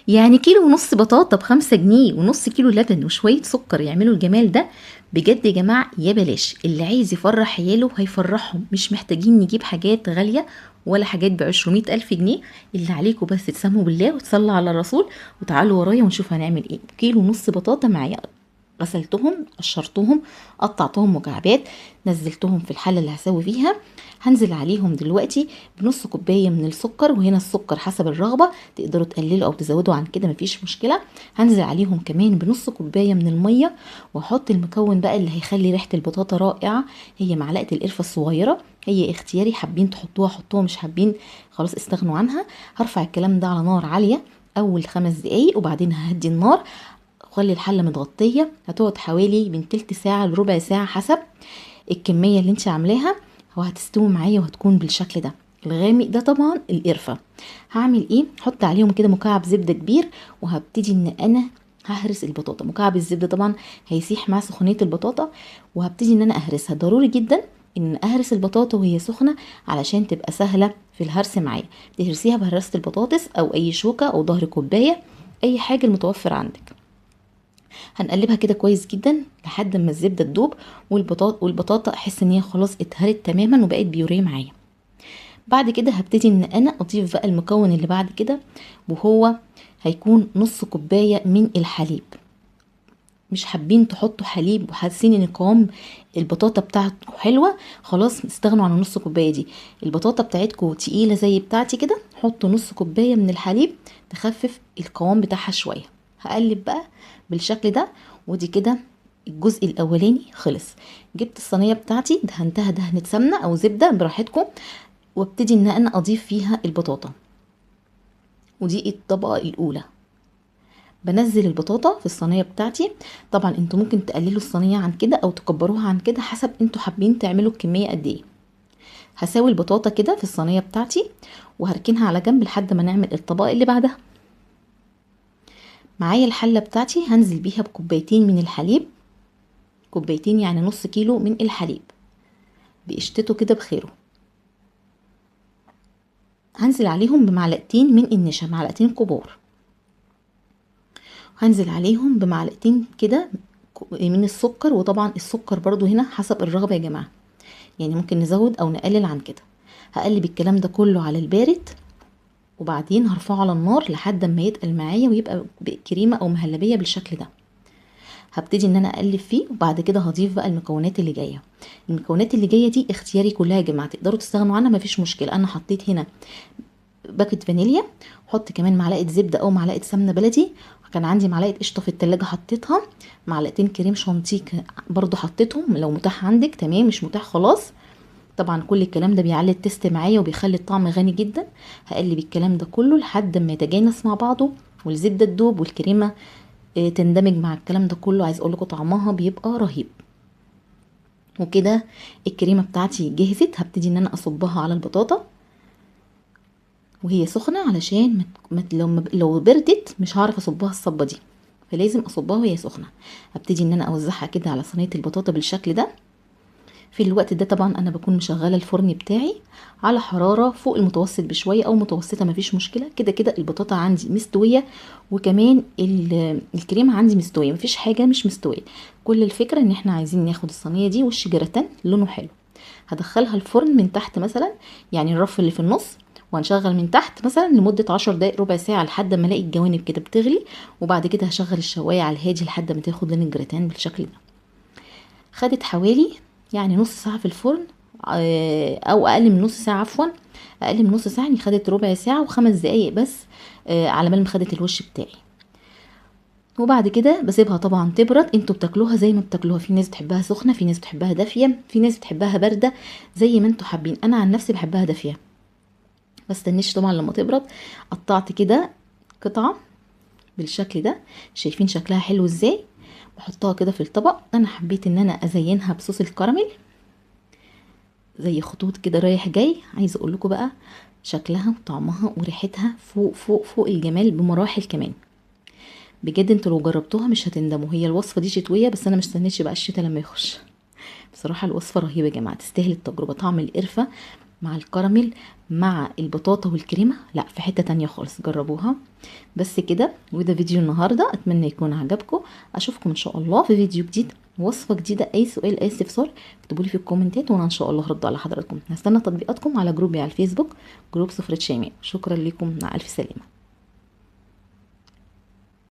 يعني كيلو ونص بطاطا ب5 جنيه، ونص كيلو لبن وشوية سكر يعملوا الجمال ده. بجد يا جماعة يا بلاش، اللي عايز يفرح عياله هيفرحهم، مش محتاجين نجيب حاجات غالية ولا حاجات ب200,000 جنيه. اللي عليكم بس تسموا بالله وتصلوا على الرسول، وتعالوا ورايا ونشوف هنعمل ايه. كيلو ونص بطاطا معايا، غسلتهم قشرتهم قطعتهم مكعبات، نزلتهم في الحله اللي هسوي فيها. هنزل عليهم دلوقتي بنص كوبايه من السكر، وهنا السكر حسب الرغبه، تقدروا تقللوا او تزودوا عن كده مفيش مشكله. هنزل عليهم كمان بنص كوبايه من الميه، واحط المكون بقى اللي هيخلي ريحه البطاطا رائعه، هي معلقه القرفه الصغيره. هي اختياري، حابين تحطوها حطوها، مش حابين خلاص استغنوا عنها. هرفع الكلام ده على نار عاليه اول 5 دقايق، وبعدين ههدي النار. خلي الحله متغطيه، هتقعد حوالي من تلت ساعه لربع ساعه حسب الكميه اللي انت عاملاها، وهتستوي معايا وهتكون بالشكل ده. الغامق ده طبعا القرفه. هعمل ايه؟ حط عليهم كده مكعب زبده كبير، وهبتدي ان انا ههرس البطاطا. مكعب الزبده طبعا هيسيح مع سخونيه البطاطا، وهبتدي ان انا اهرسها. ضروري جدا ان اهرس البطاطا وهي سخنه علشان تبقى سهله في الهرس معايا. تهرسيها بهرسه البطاطس او اي شوكه او ظهر كوبايه، اي حاجه المتوفر عندك. هنقلبها كده كويس جدا لحد ما الزبده تدوب، والبطاطا احس ان هي خلاص اتهرت تماما وبقت بيوريه معايا. بعد كده هبتدي ان انا اضيف بقى المكون اللي بعد كده، وهو هيكون نص كوبايه من الحليب. مش حابين تحطوا حليب وحاسين ان قوام البطاطا بتاعتكم حلوه، خلاص استغنوا عن النص كوبايه دي. البطاطا بتاعتكم تقيله زي بتاعتي كده، حطوا نص كوبايه من الحليب تخفف القوام بتاعها شويه. هقلب بقى بالشكل ده. ودي كده الجزء الاولاني خلص. جبت الصينيه بتاعتي دهنتها دهنه سمنه او زبده براحتكم، وابتدي ان انا اضيف فيها البطاطا. ودي الطبقه الاولى. بنزل البطاطا في الصينيه بتاعتي. طبعا انتوا ممكن تقللوا الصينيه عن كده او تكبروها عن كده حسب انتوا حابين تعملوا الكميه قد ايه. هساوي البطاطا كده في الصينيه بتاعتي، وهركنها على جنب لحد ما نعمل الطبق اللي بعدها. معايا الحله بتاعتي هنزل بيها بكوبايتين من الحليب، كوبايتين يعني نص كيلو من الحليب بقشطته كده بخيره. هنزل عليهم بمعلقتين من النشا، معلقتين كبار. هنزل عليهم بمعلقتين كده من السكر، وطبعا السكر برضو هنا حسب الرغبة يا جماعة، يعني ممكن نزود او نقلل عن كده. هقلب الكلام ده كله على البارد، وبعدين هرفعه على النار لحد ما يتقل معايا ويبقى كريمة او مهلبية بالشكل ده. هبتدي ان انا اقلب فيه، وبعد كده هضيف بقى المكونات اللي جايه. المكونات اللي جايه دي اختياري كلها يا جماعه، تقدروا تستغنوا عنها مفيش مشكله. انا حطيت هنا باكت فانيليا، حط كمان معلقه زبده او معلقه سمنه بلدي، كان عندي معلقه قشطه في التلاجة حطيتها، معلقتين كريم شانتيه برضو حطيتهم لو متاح عندك تمام، مش متاح خلاص. طبعا كل الكلام ده بيعلي التست معايا وبيخلي الطعم غني جدا. هقلب الكلام ده كله لحد ما يتجانس مع بعضه، والزبده تدوب والكريمه تندمج مع الكلام ده كله. عايز اقول لكم طعمها بيبقى رهيب. وكده الكريمه بتاعتي جهزت. هبتدي ان انا اصبها على البطاطا وهي سخنه، علشان لو بردت مش هعرف اصبها الصبه دي، فلازم اصبها وهي سخنه. هبتدي ان انا اوزعها كده على صينيه البطاطا بالشكل ده. في الوقت ده طبعا انا بكون مشغله الفرن بتاعي على حراره فوق المتوسط بشويه او متوسطه، مفيش مشكله. كده كده البطاطا عندي مستويه، وكمان الكريمه عندي مستويه، مفيش حاجه مش مستويه. كل الفكره ان احنا عايزين ناخد الصينيه دي وش جراتان لونه حلو. هدخلها الفرن من تحت مثلا، يعني الرف اللي في النص، وهنشغل من تحت مثلا لمدة 10 دقايق ربع ساعة لحد ما الاقي الجوانب كده بتغلي. وبعد كده هشغل الشواية على الهادي لحد ما تاخد لون الجراتان بالشكل ده. خدت حوالي يعني نص ساعة في الفرن، او اقل من نص ساعة عفوا، اقل من نص ساعة، يعني خدت ربع ساعة و5 دقايق بس على بال ما خدت الوش بتاعي. وبعد كده بسيبها طبعا تبرد. انتوا بتاكلوها زي ما بتاكلوها، في ناس بتحبها سخنة، في ناس بتحبها دافية، في ناس بتحبها باردة، زي ما انتوا حابين. انا عن نفسي بحبها دافية. بستنيش طبعا لما تبرد. قطعت كده قطعة بالشكل ده، شايفين شكلها حلو ازاي. بحطها كده في الطبق. انا حبيت ان انا ازينها بصوص الكراميل زي خطوط كده رايح جاي. عايزه اقول لكم بقى شكلها وطعمها وريحتها فوق فوق فوق الجمال بمراحل كمان. بجد انتوا لو جربتوها مش هتندموا. هي الوصفه دي شتويه، بس انا مستنيش بقى الشتاء لما يخش. بصراحه الوصفه رهيبه يا جماعه، تستاهل التجربه. طعم القرفه مع الكراميل مع البطاطا والكريمة، لا في حتة تانية خالص، جربوها. بس كده، وده فيديو النهاردة، اتمنى يكون عجبكم. اشوفكم ان شاء الله في فيديو جديد، وصفة جديدة. اي سؤال اي استفسار اكتبوا لي في الكومنتات وانا ان شاء الله هرد على حضراتكم. هستنى تطبيقاتكم على جروبي على الفيسبوك، جروب سفرة شيماء. شكرا لكم، مع الف سلامة.